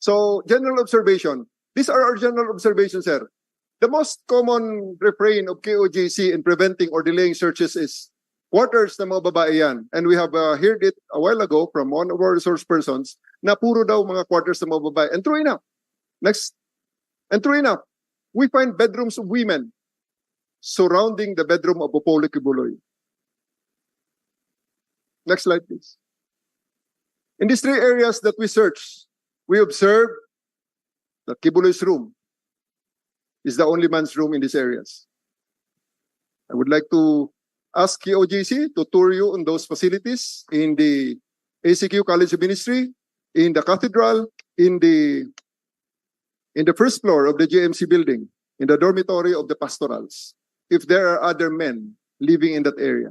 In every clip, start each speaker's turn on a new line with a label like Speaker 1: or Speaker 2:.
Speaker 1: So, general observation. These are our general observations, sir. The most common refrain of KOJC in preventing or delaying searches is quarters na mga babae yan. And we have heard it a while ago from one of our resource persons na puro daw mga quarters na mga babae. And true enough. Next. And true enough, we find bedrooms of women surrounding the bedroom of Apollo Kibuloy. Next slide, please. In these three areas that we searched, we observed that Kibuloy's room is the only man's room in these areas. I would like to ask KOJC to tour you on those facilities in the ACQ College of Ministry, in the cathedral, in the first floor of the JMC building, in the dormitory of the pastorals, if there are other men living in that area.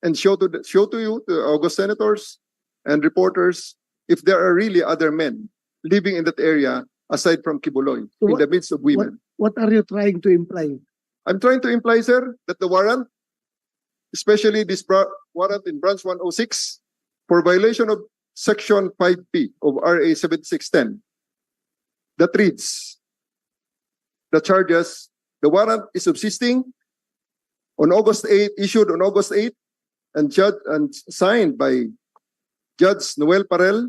Speaker 1: And show to you, to August senators and reporters, if there are really other men living in that area aside from Kibuloy, in the midst of women.
Speaker 2: What are you trying to imply?
Speaker 1: I'm trying to imply, sir, that the warrant, especially this warrant in branch 106, for violation of section 5P of RA 7610, that reads, the charges, the warrant is subsisting on August 8, issued on August 8, and signed by Judge Noel Parel.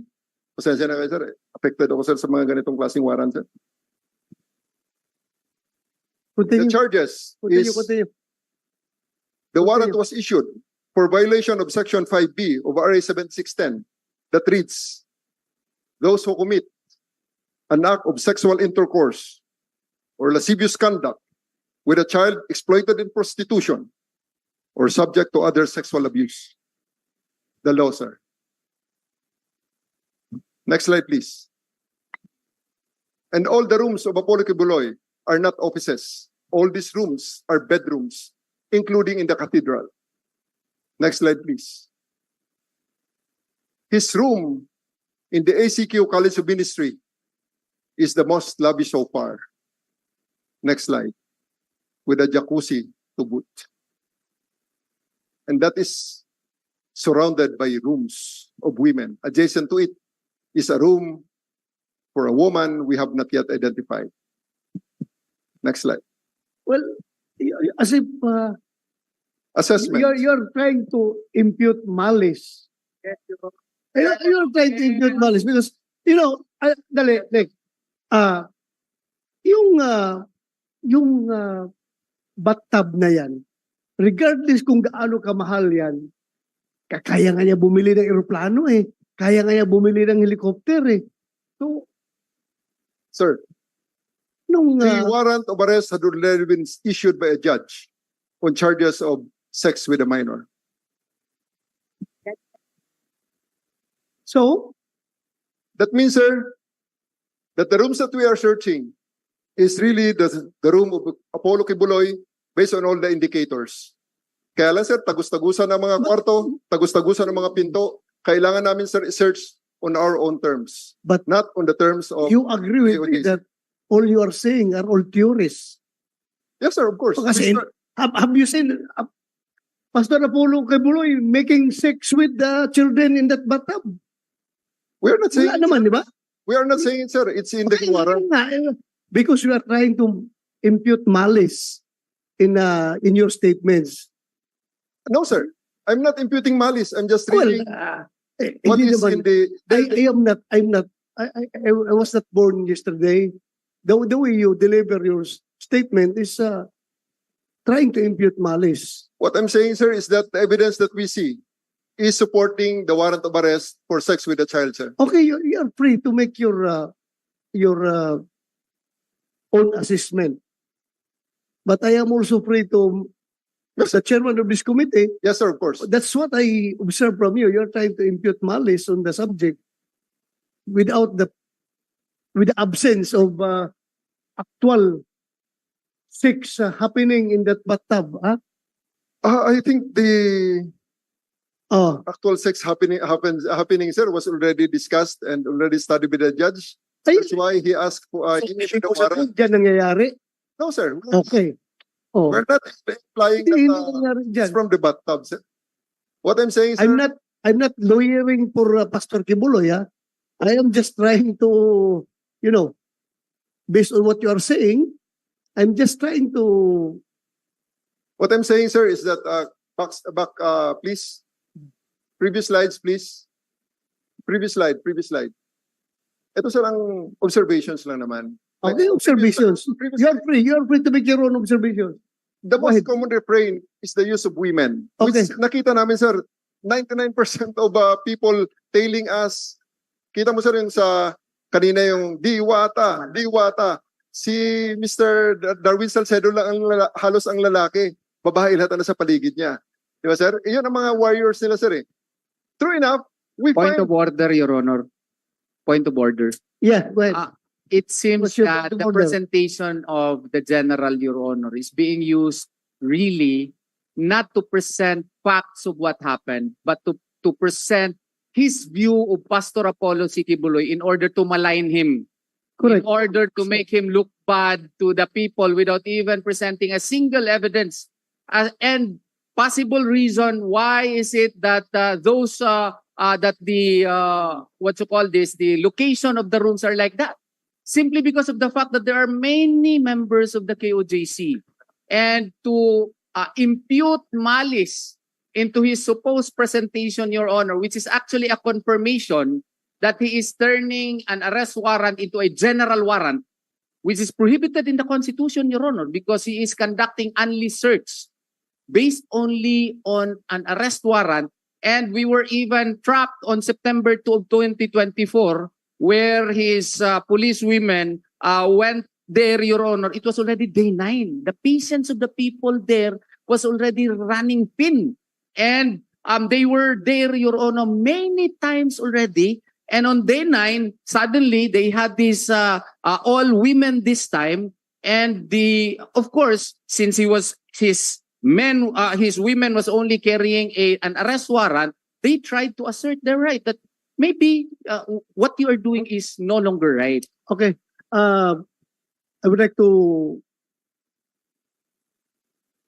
Speaker 1: Pasensya na kayo, sir. Affected ako, sir, sa mga ganitong klaseng warrant, sir.
Speaker 2: Continue.
Speaker 1: The charges
Speaker 2: Continue.
Speaker 1: The warrant was issued for violation of section 5B of RA 7610 that reads, those who commit an act of sexual intercourse or lascivious conduct with a child exploited in prostitution or subject to other sexual abuse. The law, sir. Next slide, please. And all the rooms of Apollo Kibuloy are not offices. All these rooms are bedrooms, including in the cathedral. Next slide, please. His room in the ACQ College of Ministry is the most lavish so far. Next slide. With a jacuzzi to boot. And that is surrounded by rooms of women. Adjacent to it is a room for a woman we have not yet identified. Next slide.
Speaker 2: Well, as if
Speaker 1: Assessment.
Speaker 2: you're trying to impute malice. You're trying to impute malice because, yung bathtub na yan, regardless kung gaano kamahal yan, kaya nga niya bumili ng eroplano eh. Kaya nga niya bumili ng helicopter eh. So,
Speaker 1: Sir, the warrant of arrest had already been issued by a judge on charges of sex with a minor.
Speaker 2: So,
Speaker 1: that means, sir, that the rooms that we are searching is really the room of Apollo Kibuloy based on all the indicators. Kaya lang, sir, tagus-tagusan ng mga kwarto, tagus-tagusan ng mga pinto. Kailangan namin, sir, search on our own terms,
Speaker 2: but
Speaker 1: not on the terms of...
Speaker 2: You agree with me that all you are saying are all theories?
Speaker 1: Yes, sir, of course.
Speaker 2: Kasi, have you seen Pastor Apollo Kibuloy making sex with the children in that bathtub?
Speaker 1: We are not saying...
Speaker 2: Wala naman, di ba?
Speaker 1: We are not saying it, sir. It's in the warrant.
Speaker 2: Because you are trying to impute malice in your statements.
Speaker 1: No, sir. I'm not imputing malice. I'm just reading what is in the...
Speaker 2: I was not born yesterday. The way you deliver your statement is trying to impute malice.
Speaker 1: What I'm saying, sir, is that the evidence that we see is supporting the warrant of arrest for sex with a child, sir.
Speaker 2: Okay, you're free to make your own assessment. But I am also free to, as the chairman of this committee.
Speaker 1: Yes, sir, of course.
Speaker 2: That's what I observe from you. You're trying to impute malice on the subject with the absence of actual sex happening in that bathtub. Huh?
Speaker 1: I think the actual sex happening, sir, was already discussed and already studied by the judge. That's why he asked for he issued a warrant.
Speaker 2: Diyan nangyayari?
Speaker 1: No, sir.
Speaker 2: Okay. Oh.
Speaker 1: We're not implying that it's from the bathtub, sir. What I'm saying, sir,
Speaker 2: I'm not lawyering for Pastor Kibuloy. I am just trying to you know, based on what you are saying, I'm just trying to,
Speaker 1: What I'm saying, sir, is that, please. Previous slides, please. Previous slide. Ito, sir, ang observations lang naman.
Speaker 2: okay, observations.
Speaker 1: Previous-
Speaker 2: You're free to make your own observations.
Speaker 1: The
Speaker 2: Go
Speaker 1: most
Speaker 2: ahead.
Speaker 1: common refrain is the use of women.
Speaker 2: Okay.
Speaker 1: Which nakita namin, sir, 99% of people tailing us. Kita mo, sir, yung sa kanina yung diwata. Si Mr. Darwin Salcedo lang halos ang lalaki. Babae lahat na sa paligid niya. Di ba, sir? Iyon ang mga warriors nila, sir. True enough, we
Speaker 3: Point
Speaker 1: find...
Speaker 3: of order, Your Honor. Point of order.
Speaker 2: Yeah, go ahead.
Speaker 3: It seems
Speaker 2: What's your
Speaker 3: that
Speaker 2: point of
Speaker 3: the
Speaker 2: order?
Speaker 3: presentation of the General, Your Honor, is being used really not to present facts of what happened, but to present his view of Pastor Apollo Sikibuloy in order to malign him,
Speaker 2: Correct.
Speaker 3: in order to make him look bad to the people without even presenting a single evidence. And possible reason why is it that the location of the rooms are like that, simply because of the fact that there are many members of the KOJC, and to impute malice into his supposed presentation, Your Honor, which is actually a confirmation that he is turning an arrest warrant into a general warrant, which is prohibited in the Constitution, Your Honor, because he is conducting only search based only on an arrest warrant. And we were even trapped on September 2 of 2024, where his police women went there, Your Honor. It was already day 9. The patience of the people there was already running thin. And they were there, Your Honor, many times already. And on day 9, suddenly they had this all women this time. And of course, since his women was only carrying an arrest warrant, they tried to assert their right that maybe what you are doing is no longer right.
Speaker 2: Okay. I would like to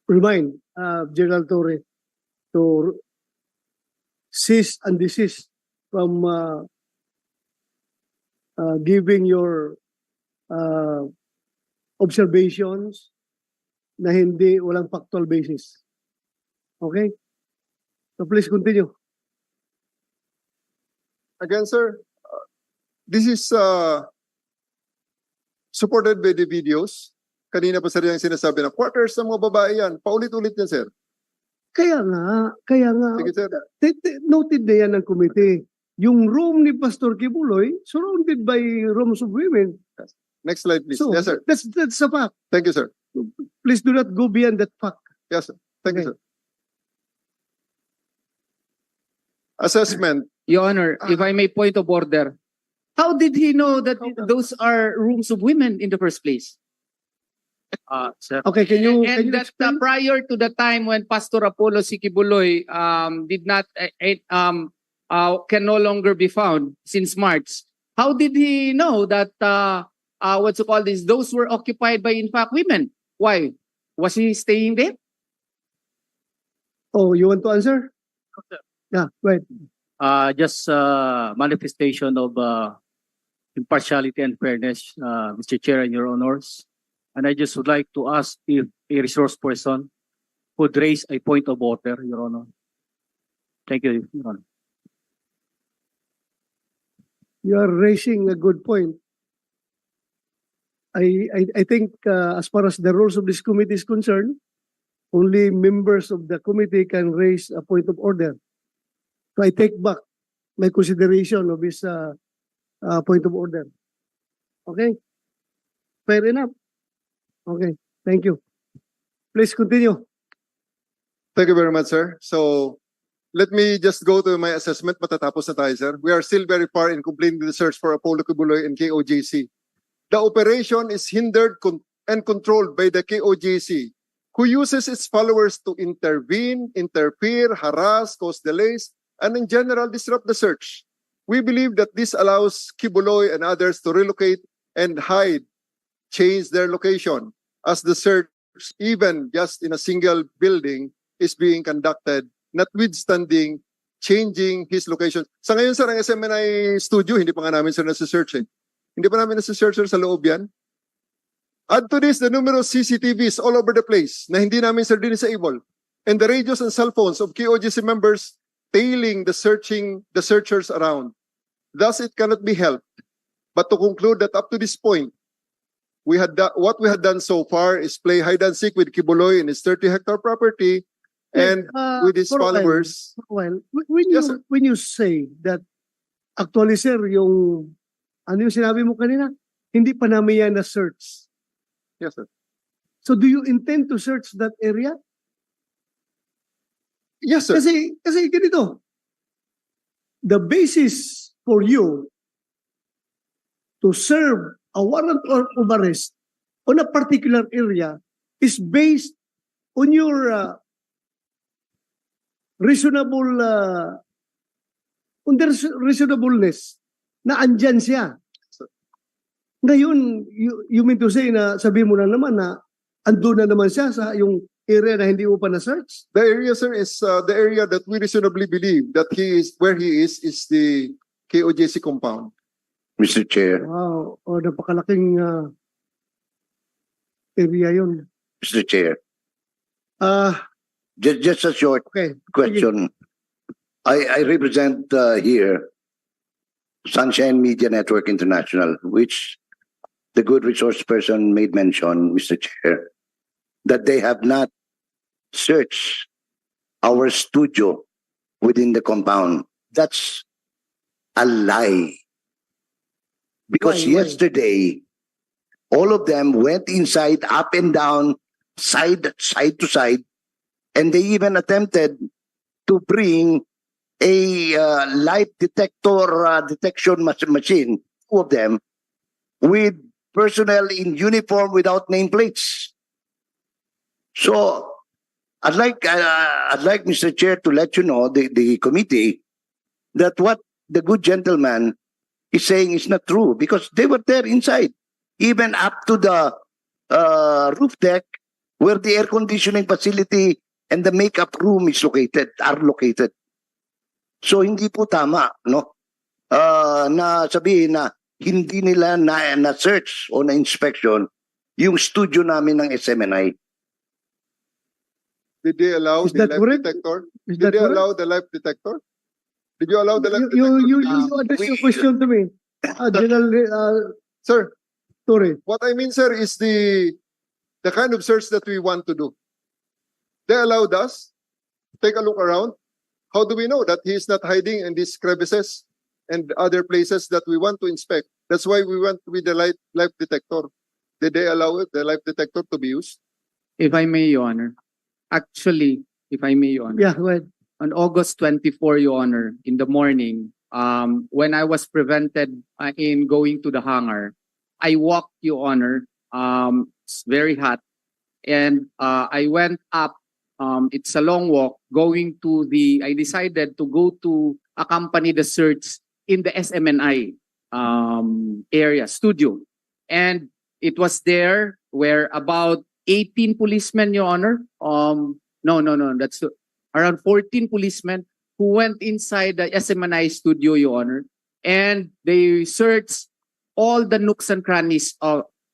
Speaker 2: remind General Torre to cease and desist from giving your observations na walang factual basis. Okay? So please continue.
Speaker 1: Again, sir, this is supported by the videos. Kanina pa, sir, yung sinasabi na quarters ng mga babae yan. Paulit-ulit yan, sir.
Speaker 2: Kaya nga,
Speaker 1: Sige, sir.
Speaker 2: noted na yan ng committee. Yung room ni Pastor Kibuloy, surrounded by rooms of women.
Speaker 1: Next slide, please.
Speaker 2: So,
Speaker 1: Yes, sir.
Speaker 2: that's a fact.
Speaker 1: Thank you, sir.
Speaker 2: Please do not go beyond that fact.
Speaker 1: Yes, sir. Thank you,
Speaker 2: Okay.
Speaker 1: sir. Assessment.
Speaker 3: Your Honor, if I may point of order, how did he know that those are rooms of women in the first place? Sir.
Speaker 2: Okay, can you
Speaker 3: And that
Speaker 2: explain?
Speaker 3: prior to the time when Pastor Apollo Sikibuloy did not can no longer be found since March, how did he know that those were occupied by in fact women? Why? Was he staying there?
Speaker 2: Oh, you want to answer? Yeah, right.
Speaker 4: Just manifestation of impartiality and fairness, Mr. Chair and Your Honors. And I just would like to ask if a resource person could raise a point of order, Your Honor. Thank you, Your Honor.
Speaker 2: You are raising a good point. I think as far as the rules of this committee is concerned, only members of the committee can raise a point of order. So I take back my consideration of this point of order. Okay? Fair enough. Okay, thank you. Please continue.
Speaker 1: Thank you very much, sir. So, let me just go to my assessment. Matatapos na tayo, sir. We are still very far in completing the search for Apollo Kibuloy and KOJC. The operation is hindered and controlled by the KOJC, who uses its followers to intervene, interfere, harass, cause delays, and in general disrupt the search. We believe that this allows Kibuloy and others to relocate and hide, change their location, as the search, even just in a single building, is being conducted, notwithstanding changing his location. Sa ngayon, sir, ang SMNI studio, hindi pa nga namin, sir, nasa-search eh. Hindi pa namin nasa-search sa loob yan. Add to this the numerous CCTVs all over the place na hindi namin sir disable. And the radios and cell phones of KOJC members tailing the searchers around. Thus, it cannot be helped but to conclude that up to this point, what we had done so far is play hide and seek with Kibuloy in his 30-hectare property and with his
Speaker 2: for a while,
Speaker 1: followers.
Speaker 2: Well, when you
Speaker 1: Yes, sir.
Speaker 2: when you say that actually sir yung ano yung sinabi mo kanina, hindi pa namin yan na search.
Speaker 1: Yes, sir.
Speaker 2: So do you intend to search that area?
Speaker 1: Yes, sir.
Speaker 2: Kasi ganito. The basis for you to serve a warrant of arrest on a particular area is based on your reasonableness na andyan siya. Ngayon, you mean to say na sabi mo na naman na ando na naman siya sa yung area na hindi mo pa na-search?
Speaker 1: The area, sir, is the area that we reasonably believe that where he is the KOJC compound.
Speaker 5: Mr. Chair,
Speaker 2: Wow, napakalaking area yun.
Speaker 5: Mr. Chair,
Speaker 2: Ah,
Speaker 5: just a short
Speaker 2: okay.
Speaker 5: question. I represent here Sunshine Media Network International, which the good resource person made mention, Mr. Chair, that they have not searched our studio within the compound. That's a lie. Because
Speaker 2: Why?
Speaker 5: yesterday, all of them went inside, up and down, side to side, and they even attempted to bring a light detection machine, two of them, with personnel in uniform without nameplates. So, I'd like Mr. Chair to let you know, the committee, that what the good gentleman is saying is not true because they were there inside, even up to the roof deck where the air conditioning facility and the makeup room are located. So hindi po tama, no? Na sabihin na hindi nila na search o na inspection yung studio namin ng SMNI.
Speaker 1: Did they allow
Speaker 2: Is
Speaker 1: the
Speaker 2: that
Speaker 1: life
Speaker 2: correct?
Speaker 1: detector?
Speaker 2: Is
Speaker 1: Did
Speaker 2: that
Speaker 1: they
Speaker 2: correct?
Speaker 1: allow the life detector? Did you allow the life
Speaker 2: You
Speaker 1: detector?
Speaker 2: address
Speaker 5: we-
Speaker 2: your question to me. General
Speaker 1: Sir,
Speaker 2: Torre.
Speaker 1: what I mean, sir, is the kind of search that we want to do. They allowed us to take a look around. How do we know that he is not hiding in these crevices and other places that we want to inspect? That's why we went with the life detector. Did they allow the life detector to be used?
Speaker 3: If I may, Your Honor. Actually, if I may, Your Honor.
Speaker 2: Yeah, go ahead.
Speaker 3: On August 24, Your Honor, in the morning, when I was prevented in going to the hangar, I walked, Your Honor. It's very hot. And I went up. It's a long walk. I decided to go to accompany the search in the SMNI area, studio. And it was there where about 18 policemen, Your Honor. No, that's around 14 policemen who went inside the SMNI studio, Your Honor, and they searched all the nooks and crannies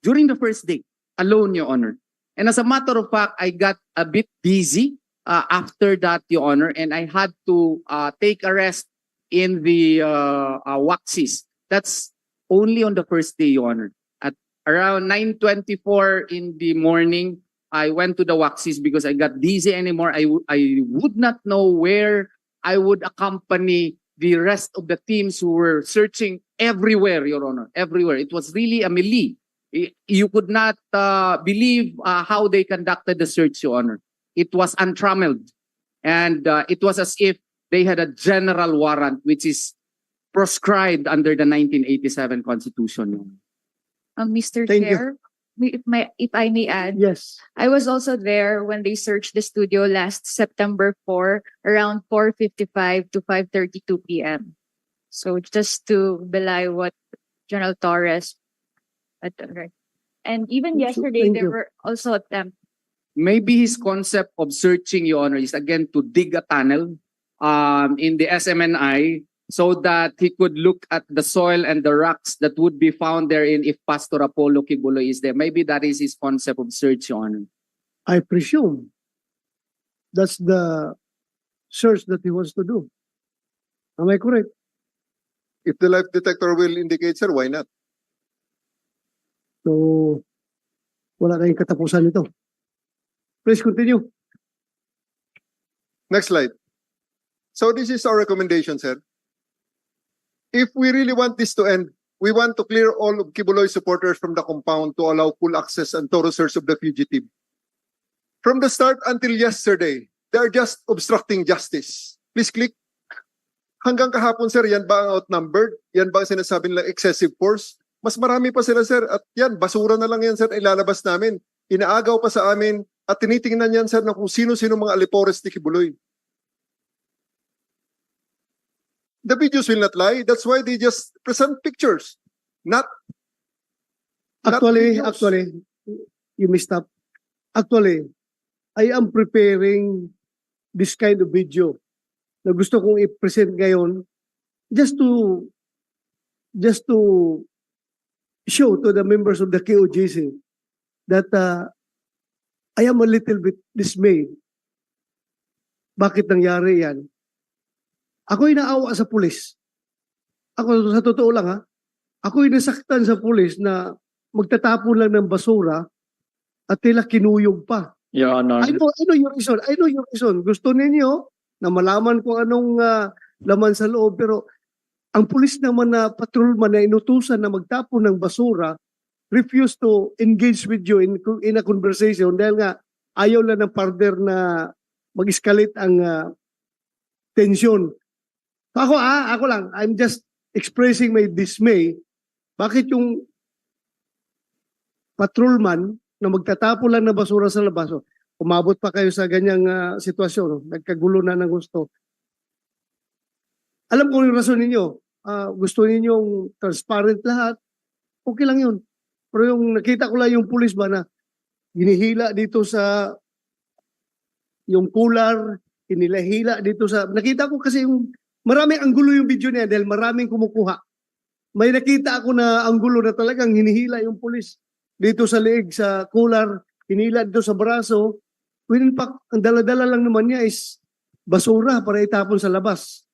Speaker 3: during the first day alone, Your Honor. And as a matter of fact, I got a bit dizzy after that, Your Honor, and I had to take a rest in the Waxis. That's only on the first day, Your Honor. At around 9:24 in the morning, I went to the Waxis because I got dizzy anymore. I would not know where I would accompany the rest of the teams who were searching everywhere, Your Honor, everywhere. It was really a melee. You could not believe how they conducted the search, Your Honor. It was untrammeled. And it was as if they had a general warrant, which is proscribed under the 1987 Constitution, Your Honor.
Speaker 6: Mr.
Speaker 2: Thank you.
Speaker 6: Chair, if I may add,
Speaker 2: Yes.
Speaker 6: I was also there when they searched the studio last September 4, around 4:55 to 5:32 p.m. So just to belie what General Torres had done, right? And even
Speaker 2: So,
Speaker 6: yesterday,
Speaker 2: thank
Speaker 6: there
Speaker 2: you.
Speaker 6: were also attempts.
Speaker 3: Maybe his concept of searching, Your Honor, is again to dig a tunnel in the SMNI so that he could look at the soil and the rocks that would be found therein if Pastor Apollo Kibuloy is there. Maybe that is his concept of search, Your Honor.
Speaker 2: I presume that's the search that he wants to do. Am I correct?
Speaker 1: If the life detector will indicate, sir, why not?
Speaker 2: So, wala kayong katapusan nito. Please continue.
Speaker 1: Next slide. So this is our recommendation, sir. If we really want this to end, we want to clear all of Kibuloy supporters from the compound to allow full access and thorough search of the fugitive. From the start until yesterday, they are just obstructing justice. Please click. Hanggang kahapon, sir, yan ba ang outnumbered? Yan ba ang sinasabi nilang excessive force? Mas marami pa sila, sir. At yan, basura na lang yan, sir, ilalabas namin. Inaagaw pa sa amin at tinitingnan yan, sir, na kung sino-sino mga alipores ni Kibuloy. The videos will not lie. That's why they just present pictures. Not
Speaker 2: Actually,
Speaker 1: videos.
Speaker 2: you messed up. Actually, I am preparing this kind of video na gusto kong i-present ngayon just to show to the members of the KOJC that I am a little bit dismayed. Bakit nangyari yan? Ako'y naawa sa pulis. Ako, sa totoo lang ha, ako'y nasaktan sa pulis na magtatapon lang ng basura at tila kinuyog pa.
Speaker 4: Your Honor.
Speaker 2: I know your reason. I know your reason. Gusto ninyo na malaman kung anong laman sa loob, pero ang pulis naman na patrolman na inutusan na magtapon ng basura refuse to engage with you in a conversation dahil nga ayaw lang ng partner na mag-escalate ang tension. Ako lang, I'm just expressing my dismay. Bakit yung patrolman na magtatapon lang ng basura sa labas, umabot pa kayo sa ganyang sitwasyon, nagkagulo na ng gusto. Alam ko yung rason ninyo, gusto ninyong transparent lahat, okay lang yun. Pero yung nakita ko lang yung pulis ba na hinihila dito sa yung cooler, hinihila dito sa, nakita ko kasi yung maraming anggulo yung video niya dahil maraming kumukuha. May nakita ako na anggulo na talagang hinihila yung pulis dito sa leeg, sa cooler, hinihila dito sa braso. When in fact, ang dala-dala lang naman niya is basura para itapon sa labas.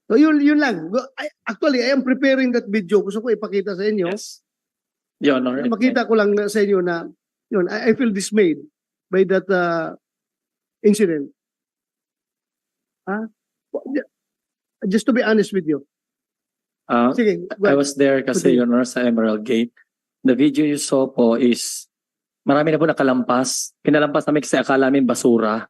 Speaker 2: So yun lang. Actually, I am preparing that video. Gusto ko ipakita sa inyo.
Speaker 4: Yes. Your Honor.
Speaker 2: Makita ko lang sa inyo na yun, I feel dismayed by that incident. Just to be honest with you. Sige, go
Speaker 4: I
Speaker 2: ahead.
Speaker 4: was there kasi, Your Honor, sa Emerald Gate. The video you saw po is marami na po nakalampas. Pinalampas namin kasi akala namin basura.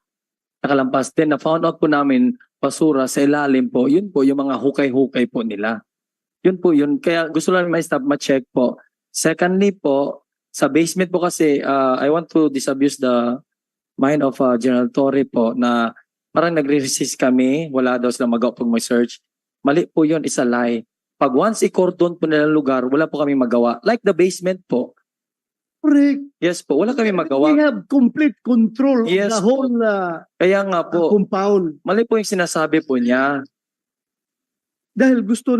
Speaker 4: Nakalampas. Then na-found out po namin basura sa ilalim po. Yun po yung mga hukay-hukay po nila. Yun po yun. Kaya gusto lang ma-stop, ma-check po. Secondly po, sa basement po kasi, I want to disabuse the mind of General Torre po na parang nagre-resist kami. Wala daw silang magawa pag may search. Mali po yun, isa lie. Pag once i-cordon po nila lugar, wala po kami magawa. Like the basement po.
Speaker 2: Correct.
Speaker 4: Yes po, wala kami magawa.
Speaker 2: We have complete control
Speaker 4: Yes,
Speaker 2: of the whole
Speaker 4: Kaya nga po,
Speaker 2: compound.
Speaker 4: mali po yung sinasabi po niya.
Speaker 2: Dahil gusto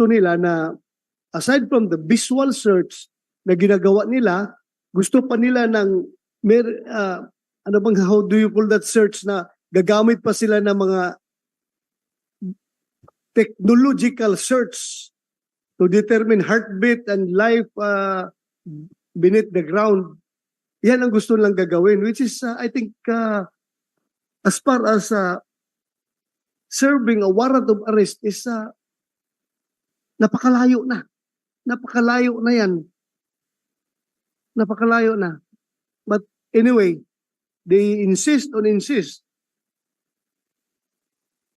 Speaker 2: nila na aside from the visual search na ginagawa nila, gusto pa nila ng how do you call that search na gagamit pa sila ng mga technological search to determine heartbeat and life beneath the ground. Yan ang gusto lang gagawin, which is I think as far as serving a warrant of arrest is napakalayo na. Napakalayo na yan. Napakalayo na. But anyway, they insist